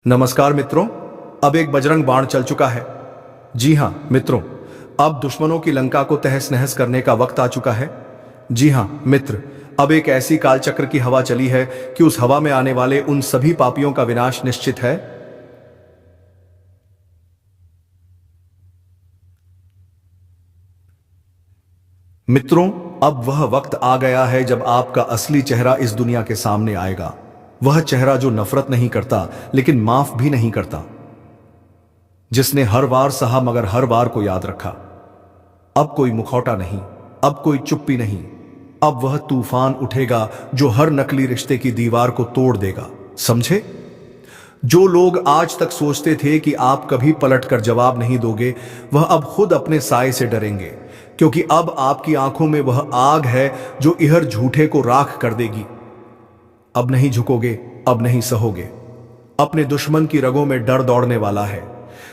नमस्कार मित्रों, अब एक बजरंग बाण चल चुका है। जी हां मित्रों, अब दुश्मनों की लंका को तहस नहस करने का वक्त आ चुका है। जी हां मित्र, अब एक ऐसी कालचक्र की हवा चली है कि उस हवा में आने वाले उन सभी पापियों का विनाश निश्चित है। मित्रों, अब वह वक्त आ गया है जब आपका असली चेहरा इस दुनिया के सामने आएगा। वह चेहरा जो नफरत नहीं करता लेकिन माफ भी नहीं करता, जिसने हर बार सहा मगर हर बार को याद रखा। अब कोई मुखौटा नहीं, अब कोई चुप्पी नहीं, अब वह तूफान उठेगा जो हर नकली रिश्ते की दीवार को तोड़ देगा। समझे? जो लोग आज तक सोचते थे कि आप कभी पलटकर जवाब नहीं दोगे, वह अब खुद अपने साए से डरेंगे, क्योंकि अब आपकी आंखों में वह आग है जो इहर झूठे को राख कर देगी। अब नहीं झुकोगे, अब नहीं सहोगे। अपने दुश्मन की रगों में डर दौड़ने वाला है,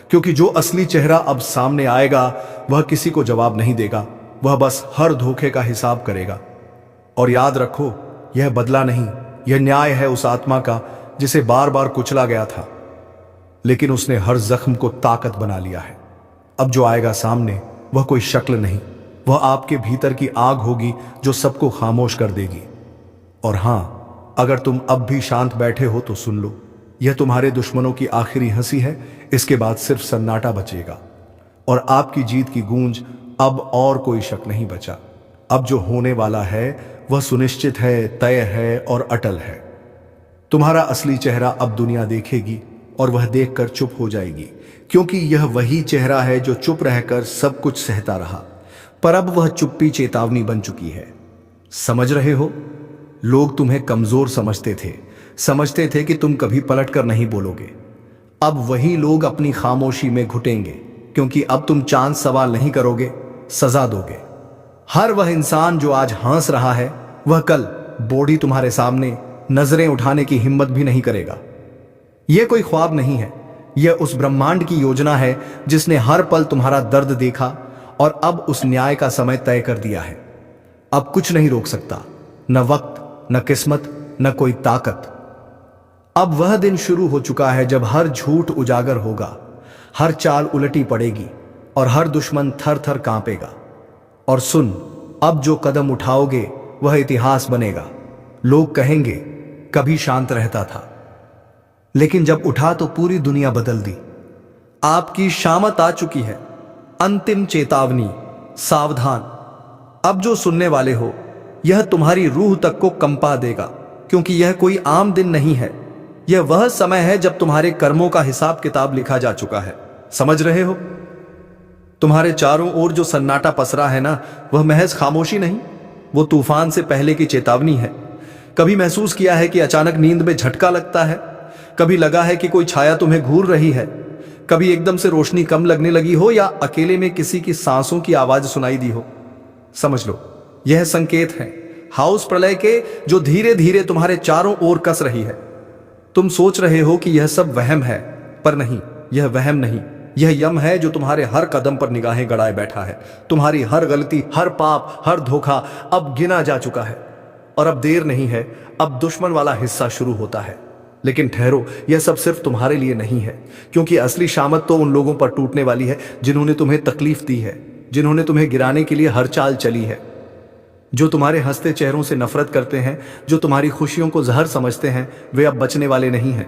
क्योंकि जो असली चेहरा अब सामने आएगा वह किसी को जवाब नहीं देगा, वह बस हर धोखे का हिसाब करेगा। और याद रखो, यह बदला नहीं, यह न्याय है उस आत्मा का जिसे बार बार कुचला गया था, लेकिन उसने हर जख्म को ताकत बना लिया है। अब जो आएगा सामने वह कोई शक्ल नहीं, वह आपके भीतर की आग होगी जो सबको खामोश कर देगी। और हां, अगर तुम अब भी शांत बैठे हो तो सुन लो, यह तुम्हारे दुश्मनों की आखिरी हंसी है। इसके बाद सिर्फ सन्नाटा बचेगा और आपकी जीत की गूंज। अब और कोई शक नहीं बचा। अब जो होने वाला है वह सुनिश्चित है, तय है और अटल है। तुम्हारा असली चेहरा अब दुनिया देखेगी और वह देखकर चुप हो जाएगी, क्योंकि यह वही चेहरा है जो चुप रहकर सब कुछ सहता रहा। पर अब वह चुप्पी चेतावनी बन चुकी है। समझ रहे हो? लोग तुम्हें कमजोर समझते थे कि तुम कभी पलटकर नहीं बोलोगे। अब वही लोग अपनी खामोशी में घुटेंगे, क्योंकि अब तुम चांद सवाल नहीं करोगे, सजा दोगे। हर वह इंसान जो आज हंस रहा है, वह कल बॉडी तुम्हारे सामने नजरें उठाने की हिम्मत भी नहीं करेगा। यह कोई ख्वाब नहीं है, यह उस ब्रह्मांड की योजना है जिसने हर पल तुम्हारा दर्द देखा और अब उस न्याय का समय तय कर दिया है। अब कुछ नहीं रोक सकता, न वक्त, न किस्मत, न कोई ताकत। अब वह दिन शुरू हो चुका है जब हर झूठ उजागर होगा, हर चाल उलटी पड़ेगी और हर दुश्मन थर थर कांपेगा। और सुन, अब जो कदम उठाओगे वह इतिहास बनेगा। लोग कहेंगे कभी शांत रहता था, लेकिन जब उठा तो पूरी दुनिया बदल दी। आपकी शामत आ चुकी है। अंतिम चेतावनी, सावधान। अब जो सुनने वाले हो, यह तुम्हारी रूह तक को कंपा देगा, क्योंकि यह कोई आम दिन नहीं है। यह वह समय है जब तुम्हारे कर्मों का हिसाब किताब लिखा जा चुका है। समझ रहे हो? तुम्हारे चारों ओर जो सन्नाटा पसरा है ना, वह महज खामोशी नहीं, वो तूफान से पहले की चेतावनी है। कभी महसूस किया है कि अचानक नींद में झटका लगता है? कभी लगा है कि कोई छाया तुम्हें घूर रही है? कभी एकदम से रोशनी कम लगने लगी हो, या अकेले में किसी की सांसों की आवाज सुनाई दी हो? समझ लो, यह संकेत है हाउस प्रलय के, जो धीरे धीरे तुम्हारे चारों ओर कस रही है। तुम सोच रहे हो कि यह सब वहम है, पर नहीं, यह वहम नहीं, यह यम है जो तुम्हारे हर कदम पर निगाहें गड़ाए बैठा है। तुम्हारी हर गलती, हर पाप, हर धोखा अब गिना जा चुका है। और अब देर नहीं है, अब दुश्मन वाला हिस्सा शुरू होता है। लेकिन ठहरो, यह सब सिर्फ तुम्हारे लिए नहीं है, क्योंकि असली शामत तो उन लोगों पर टूटने वाली है जिन्होंने तुम्हें तकलीफ दी है, जिन्होंने तुम्हें गिराने के लिए हर चाल चली है, जो तुम्हारे हंसते चेहरों से नफरत करते हैं, जो तुम्हारी खुशियों को जहर समझते हैं। वे अब बचने वाले नहीं हैं।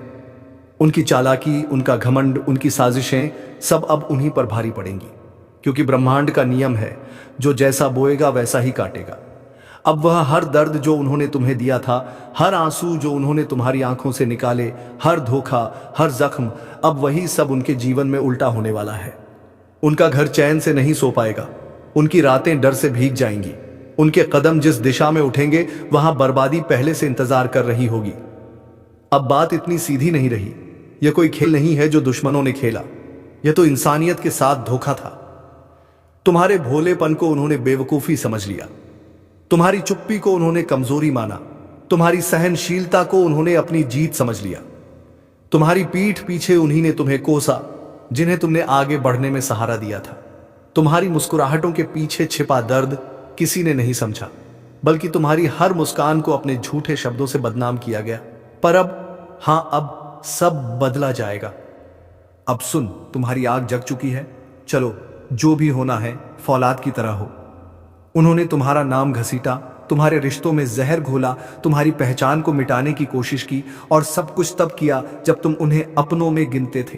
उनकी चालाकी, उनका घमंड, उनकी साजिशें सब अब उन्हीं पर भारी पड़ेंगी, क्योंकि ब्रह्मांड का नियम है, जो जैसा बोएगा वैसा ही काटेगा। अब वह हर दर्द जो उन्होंने तुम्हें दिया था, हर आंसू जो उन्होंने तुम्हारी आंखों से निकाले, हर धोखा, हर जख्म, अब वही सब उनके जीवन में उल्टा होने वाला है। उनका घर चैन से नहीं सो पाएगा, उनकी रातें डर से भीग जाएंगी, उनके कदम जिस दिशा में उठेंगे वहां बर्बादी पहले से इंतजार कर रही होगी। अब बात इतनी सीधी नहीं रही। यह कोई खेल नहीं है जो दुश्मनों ने खेला, यह तो इंसानियत के साथ धोखा था। तुम्हारे भोलेपन को उन्होंने बेवकूफी समझ लिया, तुम्हारी चुप्पी को उन्होंने कमजोरी माना, तुम्हारी सहनशीलता को उन्होंने अपनी जीत समझ लिया। तुम्हारी पीठ पीछे उन्हीं ने तुम्हें कोसा जिन्हें तुमने आगे बढ़ने में सहारा दिया था। तुम्हारी मुस्कुराहटों के पीछे छिपा दर्द किसी ने नहीं समझा, बल्कि तुम्हारी हर मुस्कान को अपने झूठे शब्दों से बदनाम किया गया। पर अब, हां, अब सब बदला जाएगा। अब सुन, तुम्हारी आग जग चुकी है, चलो जो भी होना है फौलाद की तरह हो। उन्होंने तुम्हारा नाम घसीटा, तुम्हारे रिश्तों में जहर घोला, तुम्हारी पहचान को मिटाने की कोशिश की, और सब कुछ तब किया जब तुम उन्हें अपनों में गिनते थे।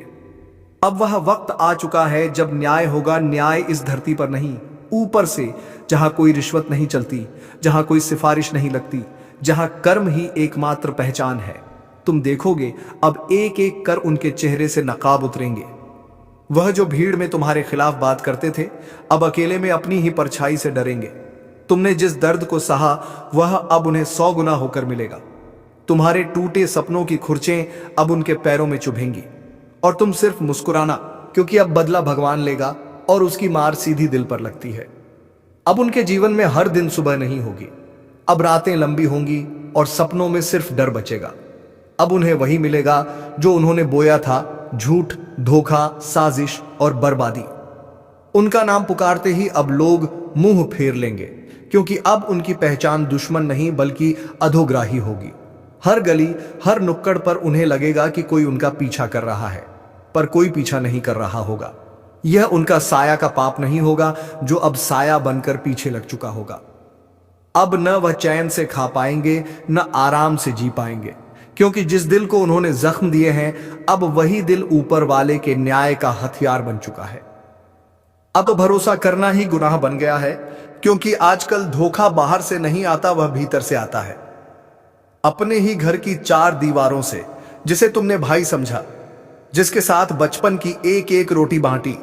अब वह वक्त आ चुका है जब न्याय होगा, न्याय इस धरती पर नहीं, ऊपर से, जहां कोई रिश्वत नहीं चलती, जहां कोई सिफारिश नहीं लगती, जहां कर्म ही एकमात्र पहचान है। तुम देखोगे अब एक एक कर उनके चेहरे से नकाब उतरेंगे। वह जो भीड़ में तुम्हारे खिलाफ बात करते थे, अब अकेले में अपनी ही परछाई से डरेंगे। तुमने जिस दर्द को सहा, वह अब उन्हें 100 गुना होकर मिलेगा। तुम्हारे टूटे सपनों की खुरचें अब उनके पैरों में चुभेंगी, और तुम सिर्फ मुस्कुराना, क्योंकि अब बदला भगवान लेगा और उसकी मार सीधी दिल पर लगती है। अब उनके जीवन में हर दिन सुबह नहीं होगी, अब रातें लंबी होंगी और सपनों में सिर्फ डर बचेगा। अब उन्हें वही मिलेगा जो उन्होंने बोया था, झूठ, धोखा, साजिश और बर्बादी। उनका नाम पुकारते ही अब लोग मुंह फेर लेंगे, क्योंकि अब उनकी पहचान दुश्मन नहीं बल्कि अधोग्राही होगी। हर गली, हर नुक्कड़ पर उन्हें लगेगा कि कोई उनका पीछा कर रहा है, पर कोई पीछा नहीं कर रहा होगा। यह उनका साया का पाप नहीं होगा जो अब साया बनकर पीछे लग चुका होगा। अब न वह चैन से खा पाएंगे, न आराम से जी पाएंगे, क्योंकि जिस दिल को उन्होंने जख्म दिए हैं, अब वही दिल ऊपर वाले के न्याय का हथियार बन चुका है। अब भरोसा करना ही गुनाह बन गया है, क्योंकि आजकल धोखा बाहर से नहीं आता, वह भीतर से आता है। अपने ही घर की 4 दीवारों से, जिसे तुमने भाई समझा, जिसके साथ बचपन की एक एक रोटी बांटी,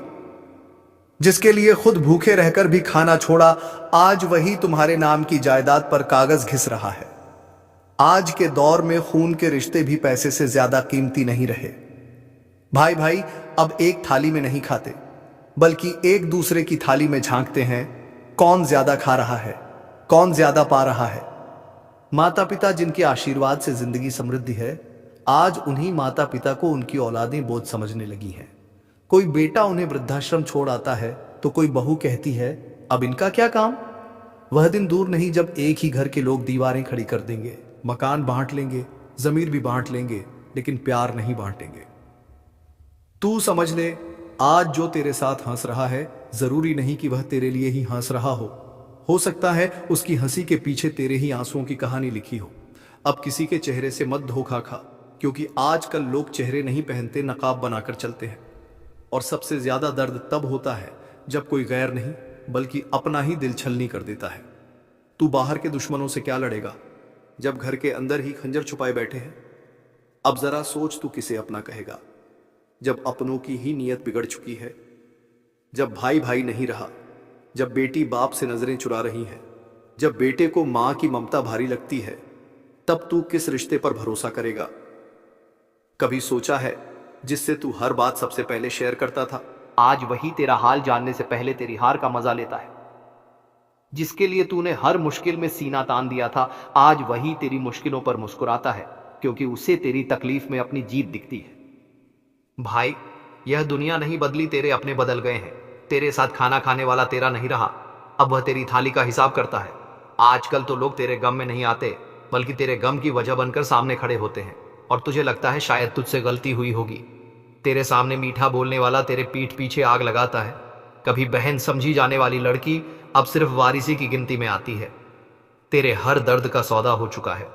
जिसके लिए खुद भूखे रहकर भी खाना छोड़ा, आज वही तुम्हारे नाम की जायदाद पर कागज घिस रहा है। आज के दौर में खून के रिश्ते भी पैसे से ज्यादा कीमती नहीं रहे। भाई भाई अब एक थाली में नहीं खाते, बल्कि एक दूसरे की थाली में झांकते हैं, कौन ज्यादा खा रहा है, कौन ज्यादा पा रहा है। माता पिता जिनके आशीर्वाद से जिंदगी समृद्धि है, आज उन्हीं माता पिता को उनकी औलादें बोझ समझने लगी हैं। कोई बेटा उन्हें वृद्धाश्रम छोड़ आता है तो कोई बहू कहती है, अब इनका क्या काम। वह दिन दूर नहीं जब एक ही घर के लोग दीवारें खड़ी कर देंगे, मकान बांट लेंगे, जमीन भी बांट लेंगे, लेकिन प्यार नहीं बांटेंगे। तू समझ ले, आज जो तेरे साथ हंस रहा है, जरूरी नहीं कि वह तेरे लिए ही हंस रहा हो सकता है उसकी हंसी के पीछे तेरे ही आंसुओं की कहानी लिखी हो। अब किसी के चेहरे से मत धोखा खा, क्योंकि आजकल लोग चेहरे नहीं पहनते, नकाब बनाकर चलते हैं। और सबसे ज्यादा दर्द तब होता है जब कोई गैर नहीं बल्कि अपना ही दिल छलनी कर देता है। तू बाहर के दुश्मनों से क्या लड़ेगा जब घर के अंदर ही खंजर छुपाए बैठे हैं। अब जरा सोच, तू किसे अपना कहेगा जब अपनों की ही नीयत बिगड़ चुकी है, जब भाई भाई नहीं रहा, जब बेटी बाप से नजरें चुरा रही है, जब बेटे को मां की ममता भारी लगती है, तब तू किस रिश्ते पर भरोसा करेगा। कभी सोचा है जिससे तू हर बात सबसे पहले शेयर करता था, आज वही तेरा हाल जानने से पहले तेरी हार का मजा लेता है। जिसके लिए तूने हर मुश्किल में सीना तान दिया था, आज वही तेरी मुश्किलों पर मुस्कुराता है, क्योंकि उसे तेरी तकलीफ में अपनी जीत दिखती है। भाई, यह दुनिया नहीं बदली, तेरे अपने बदल गए हैं। तेरे साथ खाना खाने वाला तेरा नहीं रहा, अब वह तेरी थाली का हिसाब करता है। आजकल तो लोग तेरे गम में नहीं आते, बल्कि तेरे गम की वजह बनकर सामने खड़े होते हैं, और तुझे लगता है शायद तुझसे गलती हुई होगी। तेरे सामने मीठा बोलने वाला तेरे पीठ पीछे आग लगाता है। कभी बहन समझी जाने वाली लड़की अब सिर्फ वारिसी की गिनती में आती है। तेरे हर दर्द का सौदा हो चुका है।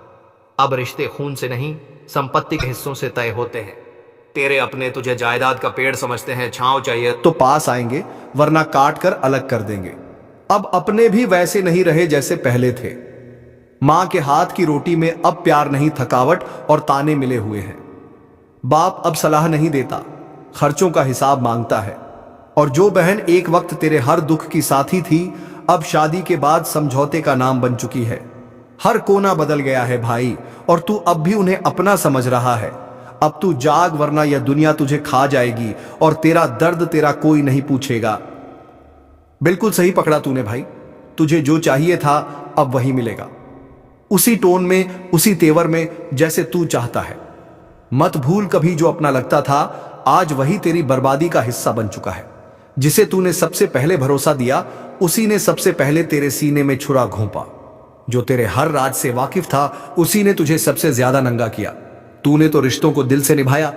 अब रिश्ते खून से नहीं, संपत्ति के हिस्सों से तय होते हैं। तेरे अपने तुझे जायदाद का पेड़ समझते हैं, छांव चाहिए तो पास आएंगे, वरना काट कर अलग कर देंगे। अब अपने भी वैसे नहीं रहे जैसे पहले थे। मां के हाथ की रोटी में अब प्यार नहीं, थकावट और ताने मिले हुए हैं। बाप अब सलाह नहीं देता, खर्चों का हिसाब मांगता है। और जो बहन एक वक्त तेरे हर दुख की साथी थी, अब शादी के बाद समझौते का नाम बन चुकी है। हर कोना बदल गया है भाई, और तू अब भी उन्हें अपना समझ रहा है। अब तू जाग, वरना यह दुनिया तुझे खा जाएगी, और तेरा दर्द तेरा कोई नहीं पूछेगा। बिल्कुल सही पकड़ा तूने भाई, तुझे जो चाहिए था अब वही मिलेगा, उसी टोन में, उसी तेवर में जैसे तू चाहता है। मत भूल, कभी जो अपना लगता था, आज वही तेरी बर्बादी का हिस्सा बन चुका है। जिसे तूने सबसे पहले भरोसा दिया, उसी ने सबसे पहले तेरे सीने में छुरा घोंपा। जो तेरे हर राज से वाकिफ था, उसी ने तुझे सबसे ज्यादा नंगा किया। तूने तो रिश्तों को दिल से निभाया,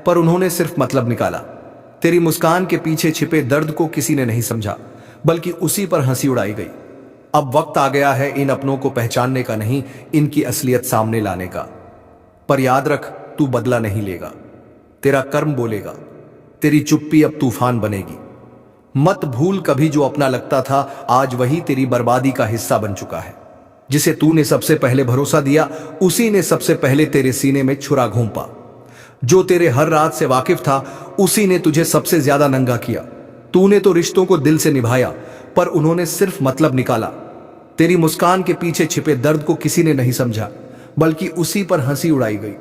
पर उन्होंने सिर्फ मतलब निकाला। तेरी मुस्कान के पीछे छिपे दर्द को किसी ने नहीं समझा, बल्कि उसी पर हंसी उड़ाई गई। अब वक्त आ गया है इन अपनों को पहचानने का नहीं, इनकी असलियत सामने लाने का। पर याद रख, तू बदला नहीं लेगा, तेरा कर्म बोलेगा। तेरी चुप्पी अब तूफान बनेगी। मत भूल, कभी जो अपना लगता था आज वही तेरी बर्बादी का हिस्सा बन चुका है। जिसे तूने सबसे पहले भरोसा दिया, उसी ने सबसे पहले तेरे सीने में छुरा घोंपा। जो तेरे हर रात से वाकिफ था, उसी ने तुझे सबसे ज्यादा नंगा किया। तूने तो रिश्तों को दिल से निभाया, पर उन्होंने सिर्फ मतलब निकाला। तेरी मुस्कान के पीछे छिपे दर्द को किसी ने नहीं समझा, बल्कि उसी पर हंसी उड़ाई गई।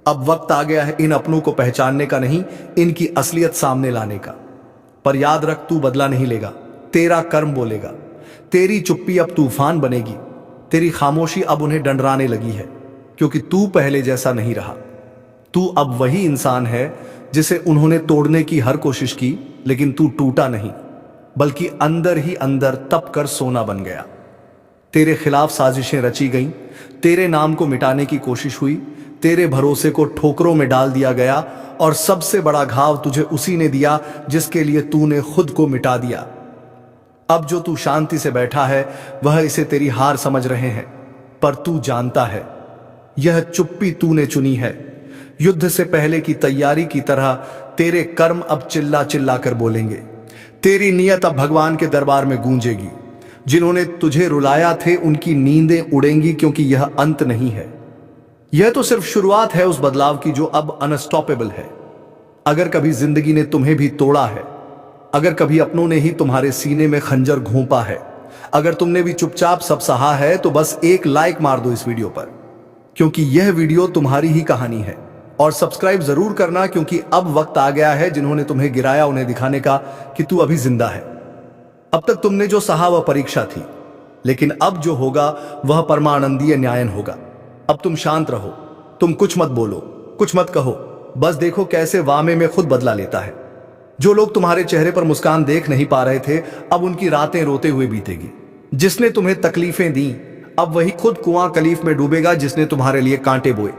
अब वक्त आ गया है इन अपनों को पहचानने का नहीं, इनकी असलियत सामने लाने का। पर याद रख, तू बदला नहीं लेगा, तेरा कर्म बोलेगा। तेरी चुप्पी अब तूफान बनेगी। तेरी खामोशी अब उन्हें डंडराने लगी है, क्योंकि तू पहले जैसा नहीं रहा। तू अब वही इंसान है जिसे उन्होंने तोड़ने की हर कोशिश की, लेकिन तू टूटा नहीं, बल्कि अंदर ही अंदर तप कर सोना बन गया। तेरे खिलाफ साजिशें रची गईं, तेरे नाम को मिटाने की कोशिश हुई, तेरे भरोसे को ठोकरों में डाल दिया गया, और सबसे बड़ा घाव तुझे उसी ने दिया जिसके लिए तूने खुद को मिटा दिया। अब जो तू शांति से बैठा है, वह इसे तेरी हार समझ रहे हैं, पर तू जानता है यह चुप्पी तूने चुनी है। युद्ध से पहले की तैयारी की तरह तेरे कर्म अब चिल्ला चिल्ला कर बोलेंगे। तेरी नियत अब भगवान के दरबार में गूंजेगी। जिन्होंने तुझे रुलाया थे, उनकी नींदें उड़ेंगी, क्योंकि यह अंत नहीं है। यह तो सिर्फ शुरुआत है उस बदलाव की जो अब अनस्टॉपेबल है। अगर कभी जिंदगी ने तुम्हें भी तोड़ा है, अगर कभी अपनों ने ही तुम्हारे सीने में खंजर घोंपा है, अगर तुमने भी चुपचाप सब सहा है, तो बस एक लाइक मार दो इस वीडियो पर, क्योंकि यह वीडियो तुम्हारी ही कहानी है। और सब्सक्राइब जरूर करना, क्योंकि अब वक्त आ गया है जिन्होंने तुम्हें गिराया उन्हें दिखाने का कि तू अभी जिंदा है। अब तक तुमने जो सहा वह परीक्षा थी, लेकिन अब जो होगा वह परमानंदीय न्यायन होगा। अब तुम शांत रहो, तुम कुछ मत बोलो, कुछ मत कहो, बस देखो कैसे वामे में खुद बदला लेता है। जो लोग तुम्हारे चेहरे पर मुस्कान देख नहीं पा रहे थे, अब उनकी रातें रोते हुए बीतेगी। जिसने तुम्हें तकलीफें दी, अब वही खुद कुआं कलीफ में डूबेगा जिसने तुम्हारे लिए कांटे बोए।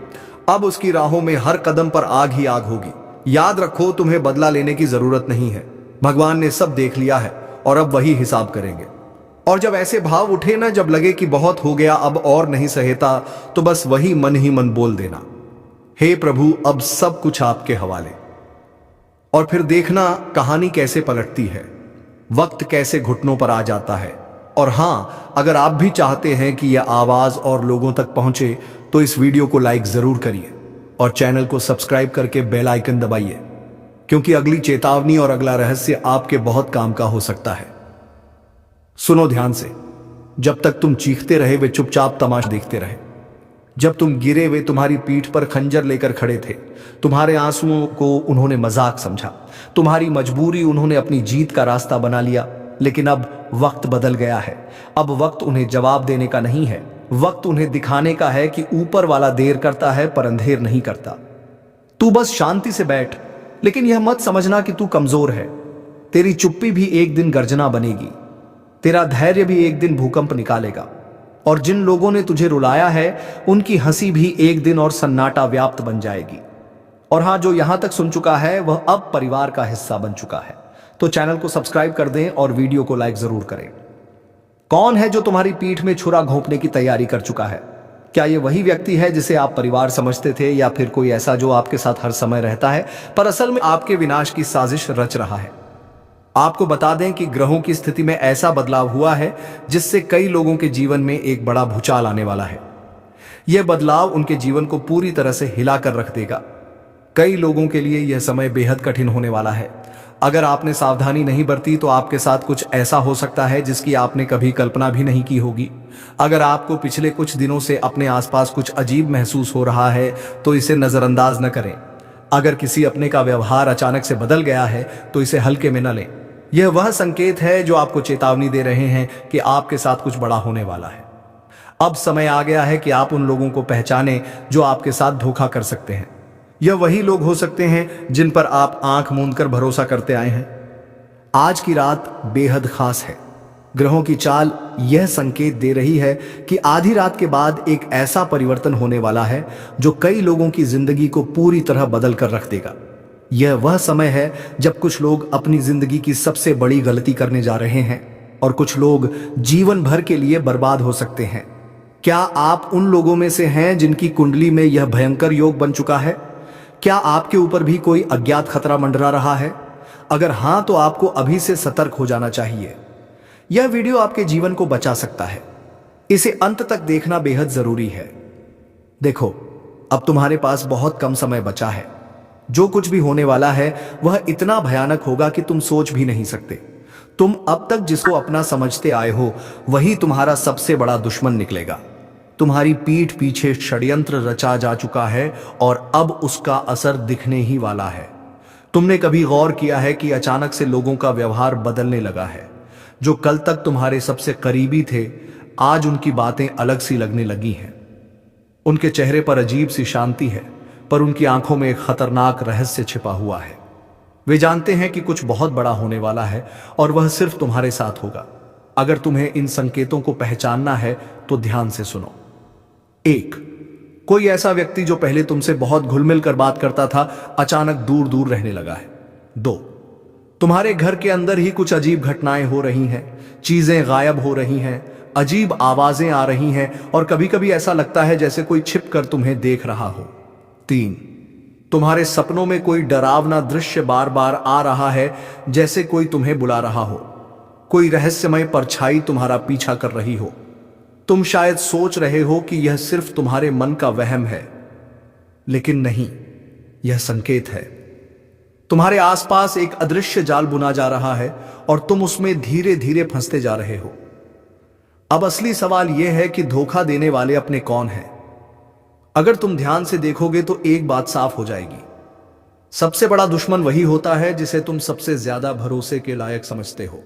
अब उसकी राहों में हर कदम पर आग ही आग होगी। याद रखो, तुम्हें बदला लेने की जरूरत नहीं है। भगवान ने सब देख लिया है और अब वही हिसाब करेंगे। और जब ऐसे भाव उठे ना, जब लगे कि बहुत हो गया, अब और नहीं सहेता, तो बस वही मन ही मन बोल देना, हे प्रभु, अब सब कुछ आपके हवाले। और फिर देखना कहानी कैसे पलटती है, वक्त कैसे घुटनों पर आ जाता है। और हां, अगर आप भी चाहते हैं कि यह आवाज और लोगों तक पहुंचे, तो इस वीडियो को लाइक जरूर करिए और चैनल को सब्सक्राइब करके बेल आइकन दबाइए, क्योंकि अगली चेतावनी और अगला रहस्य आपके बहुत काम का हो सकता है। सुनो ध्यान से, जब तक तुम चीखते रहे वे चुपचाप तमाशा देखते रहे। जब तुम गिरे वे तुम्हारी पीठ पर खंजर लेकर खड़े थे। तुम्हारे आंसुओं को उन्होंने मजाक समझा, तुम्हारी मजबूरी उन्होंने अपनी जीत का रास्ता बना लिया। लेकिन अब वक्त बदल गया है। अब वक्त उन्हें जवाब देने का नहीं है, वक्त उन्हें दिखाने का है कि ऊपर वाला देर करता है पर अंधेर नहीं करता। तू बस शांति से बैठ, लेकिन यह मत समझना कि तू कमजोर है। तेरी चुप्पी भी एक दिन गर्जना बनेगी, तेरा धैर्य भी एक दिन भूकंप निकालेगा। और जिन लोगों ने तुझे रुलाया है, उनकी हंसी भी एक दिन और सन्नाटा व्याप्त बन जाएगी। और हां, जो यहां तक सुन चुका है वह अब परिवार का हिस्सा बन चुका है। तो चैनल को सब्सक्राइब कर दें और वीडियो को लाइक जरूर करें। कौन है जो तुम्हारी पीठ में छुरा घोंपने की तैयारी कर चुका है? क्या यह वही व्यक्ति है जिसे आप परिवार समझते थे, या फिर कोई ऐसा जो आपके साथ हर समय रहता है पर असल में आपके विनाश की साजिश रच रहा है? आपको बता दें कि ग्रहों की स्थिति में ऐसा बदलाव हुआ है जिससे कई लोगों के जीवन में एक बड़ा भूचाल आने वाला है। यह बदलाव उनके जीवन को पूरी तरह से हिला कर रख देगा। कई लोगों के लिए यह समय बेहद कठिन होने वाला है। अगर आपने सावधानी नहीं बरती तो आपके साथ कुछ ऐसा हो सकता है जिसकी आपने कभी कल्पना भी नहीं की होगी। अगर आपको पिछले कुछ दिनों से अपने आसपास कुछ अजीब महसूस हो रहा है तो इसे नजरअंदाज न करें। अगर किसी अपने का व्यवहार अचानक से बदल गया है तो इसे हल्के में न लें। यह वह संकेत है जो आपको चेतावनी दे रहे हैं कि आपके साथ कुछ बड़ा होने वाला है। अब समय आ गया है कि आप उन लोगों को पहचानें जो आपके साथ धोखा कर सकते हैं। यह वही लोग हो सकते हैं जिन पर आप आंख मूंद कर भरोसा करते आए हैं। आज की रात बेहद खास है। ग्रहों की चाल यह संकेत दे रही है कि आधी रात के बाद एक ऐसा परिवर्तन होने वाला है जो कई लोगों की जिंदगी को पूरी तरह बदल कर रख देगा। यह वह समय है जब कुछ लोग अपनी जिंदगी की सबसे बड़ी गलती करने जा रहे हैं और कुछ लोग जीवन भर के लिए बर्बाद हो सकते हैं। क्या आप उन लोगों में से हैं जिनकी कुंडली में यह भयंकर योग बन चुका है? क्या आपके ऊपर भी कोई अज्ञात खतरा मंडरा रहा है? अगर हां, तो आपको अभी से सतर्क हो जाना चाहिए। यह वीडियो आपके जीवन को बचा सकता है। इसे अंत तक देखना बेहद जरूरी है। देखो, अब तुम्हारे पास बहुत कम समय बचा है। जो कुछ भी होने वाला है वह इतना भयानक होगा कि तुम सोच भी नहीं सकते। तुम अब तक जिसको अपना समझते आए हो वही तुम्हारा सबसे बड़ा दुश्मन निकलेगा। तुम्हारी पीठ पीछे षड्यंत्र रचा जा चुका है और अब उसका असर दिखने ही वाला है। तुमने कभी गौर किया है कि अचानक से लोगों का व्यवहार बदलने लगा है? जो कल तक तुम्हारे सबसे करीबी थे, आज उनकी बातें अलग सी लगने लगी हैं। उनके चेहरे पर अजीब सी शांति है, पर उनकी आंखों में एक खतरनाक रहस्य छिपा हुआ है। वे जानते हैं कि कुछ बहुत बड़ा होने वाला है और वह सिर्फ तुम्हारे साथ होगा। अगर तुम्हें इन संकेतों को पहचानना है तो ध्यान से सुनो। 1. कोई ऐसा व्यक्ति जो पहले तुमसे बहुत घुल मिल कर बात करता था, अचानक दूर दूर रहने लगा है। 2. तुम्हारे घर के अंदर ही कुछ अजीब घटनाएं हो रही हैं, चीजें गायब हो रही हैं, अजीब आवाजें आ रही हैं और कभी कभी ऐसा लगता है जैसे कोई छिप कर तुम्हें देख रहा हो। 3. तुम्हारे सपनों में कोई डरावना दृश्य बार बार आ रहा है, जैसे कोई तुम्हें बुला रहा हो। कोई रहस्यमय परछाई तुम्हारा पीछा कर रही हो। तुम शायद सोच रहे हो कि यह सिर्फ तुम्हारे मन का वहम है, लेकिन नहीं, यह संकेत है। तुम्हारे आसपास एक अदृश्य जाल बुना जा रहा है और तुम उसमें धीरे धीरे फंसते जा रहे हो। अब असली सवाल यह है कि धोखा देने वाले अपने कौन हैं? अगर तुम ध्यान से देखोगे तो एक बात साफ हो जाएगी। सबसे बड़ा दुश्मन वही होता है जिसे तुम सबसे ज्यादा भरोसे के लायक समझते हो।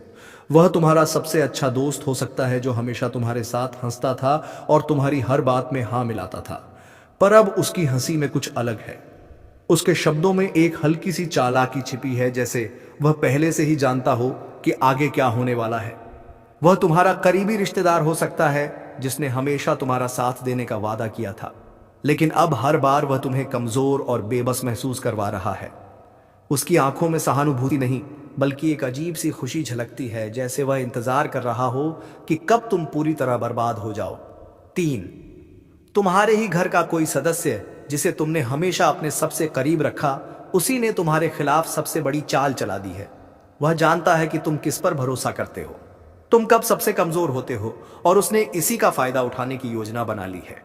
वह तुम्हारा सबसे अच्छा दोस्त हो सकता है जो हमेशा तुम्हारे साथ हंसता था और तुम्हारी हर बात में हाँ मिलाता था, पर अब उसकी हंसी में कुछ अलग है। उसके शब्दों में एक हल्की सी चालाकी छिपी है, जैसे वह पहले से ही जानता हो कि आगे क्या होने वाला है। वह तुम्हारा करीबी रिश्तेदार हो सकता है जिसने हमेशा तुम्हारा साथ देने का वादा किया था, लेकिन अब हर बार वह तुम्हें कमजोर और बेबस महसूस करवा रहा है। उसकी आंखों में सहानुभूति नहीं, बल्कि एक अजीब सी खुशी झलकती है, जैसे वह इंतजार कर रहा हो कि कब तुम पूरी तरह बर्बाद हो जाओ। 3. तुम्हारे ही घर का कोई सदस्य जिसे तुमने हमेशा अपने सबसे करीब रखा, उसी ने तुम्हारे खिलाफ सबसे बड़ी चाल चला दी है। वह जानता है कि तुम किस पर भरोसा करते हो, तुम कब सबसे कमजोर होते हो, और उसने इसी का फायदा उठाने की योजना बना ली है।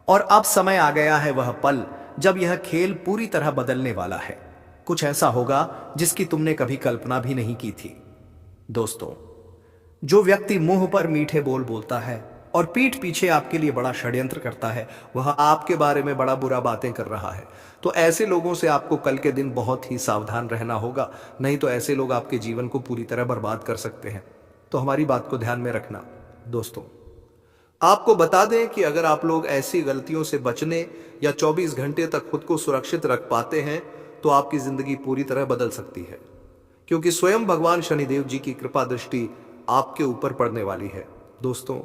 और अब समय आ गया है वह पल जब यह खेल पूरी तरह बदलने वाला है। कुछ ऐसा होगा जिसकी तुमने कभी कल्पना भी नहीं की थी। दोस्तों, जो व्यक्ति मुंह पर मीठे बोल बोलता है और पीठ पीछे आपके लिए बड़ा षड्यंत्र करता है, वह आपके बारे में बड़ा बुरा बातें कर रहा है। तो ऐसे लोगों से आपको कल के दिन बहुत ही सावधान रहना होगा, नहीं तो ऐसे लोग आपके जीवन को पूरी तरह बर्बाद कर सकते हैं। तो हमारी बात को ध्यान में रखना। दोस्तों, आपको बता दें कि अगर आप लोग ऐसी गलतियों से बचने या 24 घंटे तक खुद को सुरक्षित रख पाते हैं तो आपकी जिंदगी पूरी तरह बदल सकती है, क्योंकि स्वयं भगवान शनिदेव जी की कृपा दृष्टि आपके ऊपर पड़ने वाली है। दोस्तों,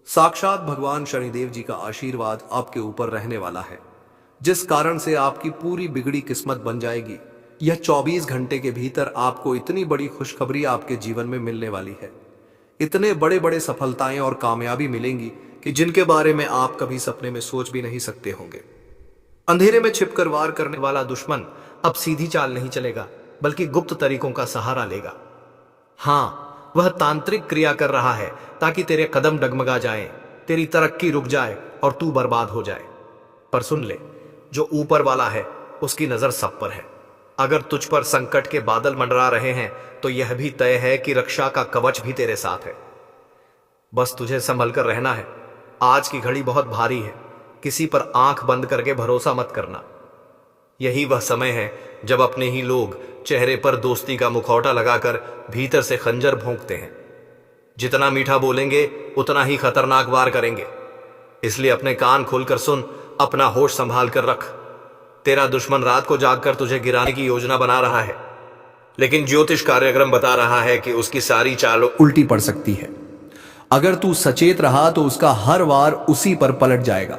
साक्षात भगवान शनिदेव जी का आशीर्वाद आपके ऊपर रहने वाला है, जिस कारण से आपकी पूरी बिगड़ी किस्मत बन जाएगी। यह 24 घंटे के भीतर आपको इतनी बड़ी खुशखबरी आपके जीवन में मिलने वाली है, इतने बड़े बड़े सफलताएं और कामयाबी मिलेंगी कि जिनके बारे में आप कभी सपने में सोच भी नहीं सकते होंगे। अंधेरे में छिपकर वार करने वाला दुश्मन अब सीधी चाल नहीं चलेगा, बल्कि गुप्त तरीकों का सहारा लेगा। हाँ, वह तांत्रिक क्रिया कर रहा है ताकि तेरे कदम डगमगा जाएं, तेरी तरक्की रुक जाए और तू बर्बाद हो जाए। पर सुन ले, जो ऊपर वाला है उसकी नजर सब पर है। अगर तुझ पर संकट के बादल मंडरा रहे हैं तो यह भी तय है कि रक्षा का कवच भी तेरे साथ है। बस तुझे संभल कर रहना है। आज की घड़ी बहुत भारी है, किसी पर आंख बंद करके भरोसा मत करना। यही वह समय है जब अपने ही लोग चेहरे पर दोस्ती का मुखौटा लगाकर भीतर से खंजर भोंकते हैं। जितना मीठा बोलेंगे उतना ही खतरनाक वार करेंगे। इसलिए अपने कान खोलकर सुन, अपना होश संभाल कर रख। तेरा दुश्मन रात को जागकर तुझे गिराने की योजना बना रहा है, लेकिन ज्योतिष कार्यक्रम बता रहा है कि उसकी सारी चालों उल्टी पड़ सकती है। अगर तू सचेत रहा तो उसका हर वार उसी पर पलट जाएगा।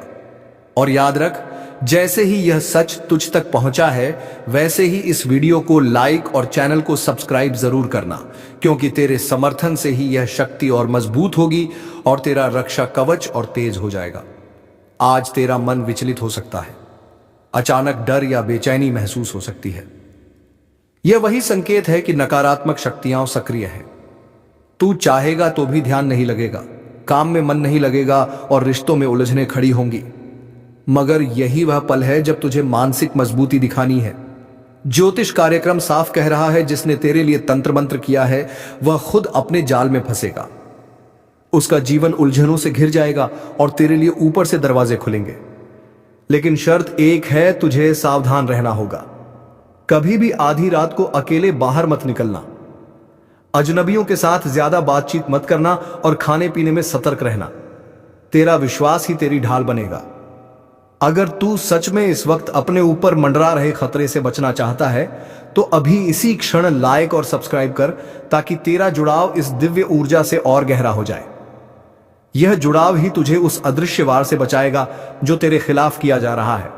और याद रख, जैसे ही यह सच तुझ तक पहुंचा है वैसे ही इस वीडियो को लाइक और चैनल को सब्सक्राइब जरूर करना, क्योंकि तेरे समर्थन से ही यह शक्ति और मजबूत होगी और तेरा रक्षा कवच और तेज हो जाएगा। आज तेरा मन विचलित हो सकता है, अचानक डर या बेचैनी महसूस हो सकती है। यह वही संकेत है कि नकारात्मक शक्तियां सक्रिय हैं। तू चाहेगा तो भी ध्यान नहीं लगेगा, काम में मन नहीं लगेगा और रिश्तों में उलझने खड़ी होंगी। मगर यही वह पल है जब तुझे मानसिक मजबूती दिखानी है। ज्योतिष कार्यक्रम साफ कह रहा है, जिसने तेरे लिए तंत्र मंत्र किया है वह खुद अपने जाल में फंसेगा। उसका जीवन उलझनों से घिर जाएगा और तेरे लिए ऊपर से दरवाजे खुलेंगे। लेकिन शर्त एक है, तुझे सावधान रहना होगा। कभी भी आधी रात को अकेले बाहर मत निकलना, अजनबियों के साथ ज्यादा बातचीत मत करना और खाने पीने में सतर्क रहना। तेरा विश्वास ही तेरी ढाल बनेगा। अगर तू सच में इस वक्त अपने ऊपर मंडरा रहे खतरे से बचना चाहता है तो अभी इसी क्षण लाइक और सब्सक्राइब कर, ताकि तेरा जुड़ाव इस दिव्य ऊर्जा से और गहरा हो जाए। यह जुड़ाव ही तुझे उस अदृश्य वार से बचाएगा जो तेरे खिलाफ किया जा रहा है।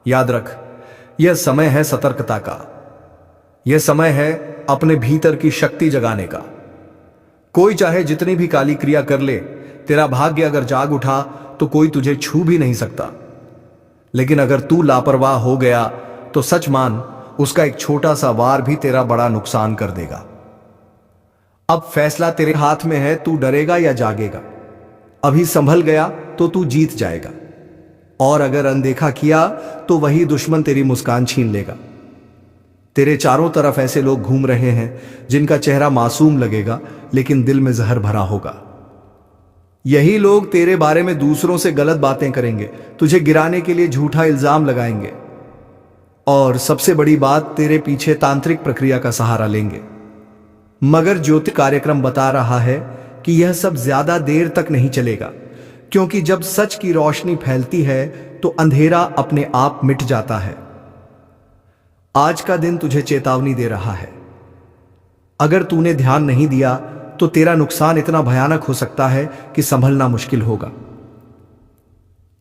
याद रख, यह समय है सतर्कता का। यह समय है अपने भीतर की शक्ति जगाने का। कोई चाहे जितनी भी काली क्रिया कर ले, तेरा भाग्य अगर जाग उठा तो कोई तुझे छू भी नहीं सकता। लेकिन अगर तू लापरवाह हो गया तो सच मान, उसका एक छोटा सा वार भी तेरा बड़ा नुकसान कर देगा। अब फैसला तेरे हाथ में है, तू डरेगा या जागेगा। अभी संभल गया तो तू जीत जाएगा, और अगर अनदेखा किया तो वही दुश्मन तेरी मुस्कान छीन लेगा। तेरे चारों तरफ ऐसे लोग घूम रहे हैं जिनका चेहरा मासूम लगेगा, लेकिन दिल में जहर भरा होगा। यही लोग तेरे बारे में दूसरों से गलत बातें करेंगे, तुझे गिराने के लिए झूठा इल्जाम लगाएंगे, और सबसे बड़ी बात, तेरे पीछे तांत्रिक प्रक्रिया का सहारा लेंगे। मगर ज्योतिष कार्यक्रम बता रहा है कि यह सब ज्यादा देर तक नहीं चलेगा, क्योंकि जब सच की रोशनी फैलती है तो अंधेरा अपने आप मिट जाता है। आज का दिन तुझे चेतावनी दे रहा है। अगर तूने ध्यान नहीं दिया तो तेरा नुकसान इतना भयानक हो सकता है कि संभलना मुश्किल होगा।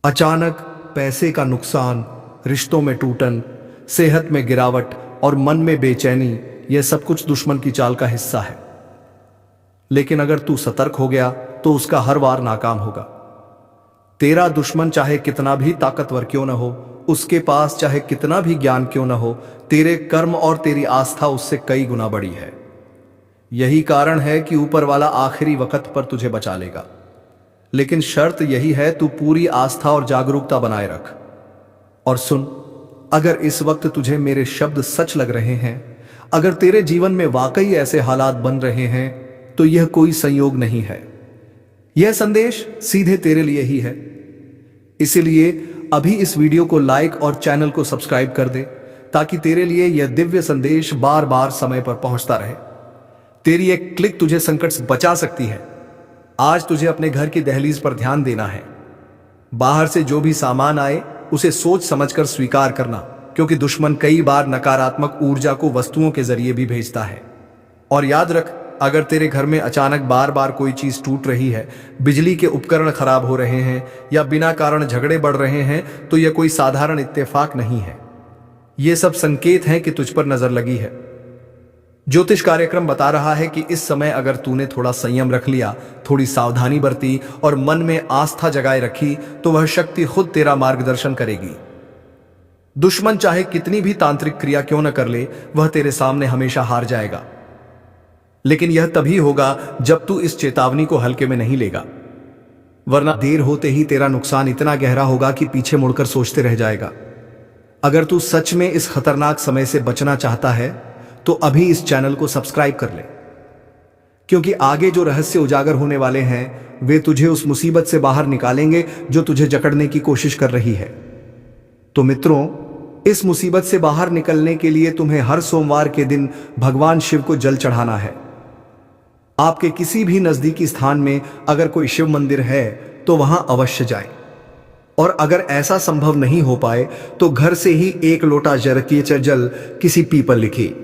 अचानक पैसे का नुकसान, रिश्तों में टूटन, सेहत में गिरावट और मन में बेचैनी, यह सब कुछ दुश्मन की चाल का हिस्सा है। लेकिन अगर तू सतर्क हो गया तो उसका हर वार नाकाम होगा। तेरा दुश्मन चाहे कितना भी ताकतवर क्यों न हो, उसके पास चाहे कितना भी ज्ञान क्यों न हो, तेरे कर्म और तेरी आस्था उससे कई गुना बड़ी है। यही कारण है कि ऊपर वाला आखिरी वक्त पर तुझे बचा लेगा। लेकिन शर्त यही है, तू पूरी आस्था और जागरूकता बनाए रख। और सुन, अगर इस वक्त तुझे मेरे शब्द सच लग रहे हैं, अगर तेरे जीवन में वाकई ऐसे हालात बन रहे हैं, तो यह कोई संयोग नहीं है। यह संदेश सीधे तेरे लिए ही है। इसीलिए अभी इस वीडियो को लाइक और चैनल को सब्सक्राइब कर दे, ताकि तेरे लिए यह दिव्य संदेश बार बार समय पर पहुंचता रहे। तेरी एक क्लिक तुझे संकट से बचा सकती है। आज तुझे अपने घर की दहलीज पर ध्यान देना है। बाहर से जो भी सामान आए उसे सोच समझकर स्वीकार करना, क्योंकि दुश्मन कई बार नकारात्मक ऊर्जा को वस्तुओं के जरिए भी भेजता है। और याद रख, अगर तेरे घर में अचानक बार बार कोई चीज टूट रही है, बिजली के उपकरण खराब हो रहे हैं या बिना कारण झगड़े बढ़ रहे हैं, तो यह कोई साधारण इत्तेफाक नहीं है। यह सब संकेत हैं कि तुझ पर नजर लगी है। ज्योतिष कार्यक्रम बता रहा है कि इस समय अगर तूने थोड़ा संयम रख लिया, थोड़ी सावधानी बरती और मन में आस्था जगाए रखी, तो वह शक्ति खुद तेरा मार्गदर्शन करेगी। दुश्मन चाहे कितनी भी तांत्रिक क्रिया क्यों न कर ले, वह तेरे सामने हमेशा हार जाएगा। लेकिन यह तभी होगा जब तू इस चेतावनी को हल्के में नहीं लेगा, वरना देर होते ही तेरा नुकसान इतना गहरा होगा कि पीछे मुड़कर सोचते रह जाएगा। अगर तू सच में इस खतरनाक समय से बचना चाहता है तो अभी इस चैनल को सब्सक्राइब कर ले, क्योंकि आगे जो रहस्य उजागर होने वाले हैं वे तुझे उस मुसीबत से बाहर निकालेंगे जो तुझे जकड़ने की कोशिश कर रही है। तो मित्रों, इस मुसीबत से बाहर निकलने के लिए तुम्हें हर सोमवार के दिन भगवान शिव को जल चढ़ाना है। आपके किसी भी नजदीकी स्थान में अगर कोई शिव मंदिर है तो वहां अवश्य जाएं। और अगर ऐसा संभव नहीं हो पाए तो घर से ही 1 लोटा जल किसी पीपल लिखी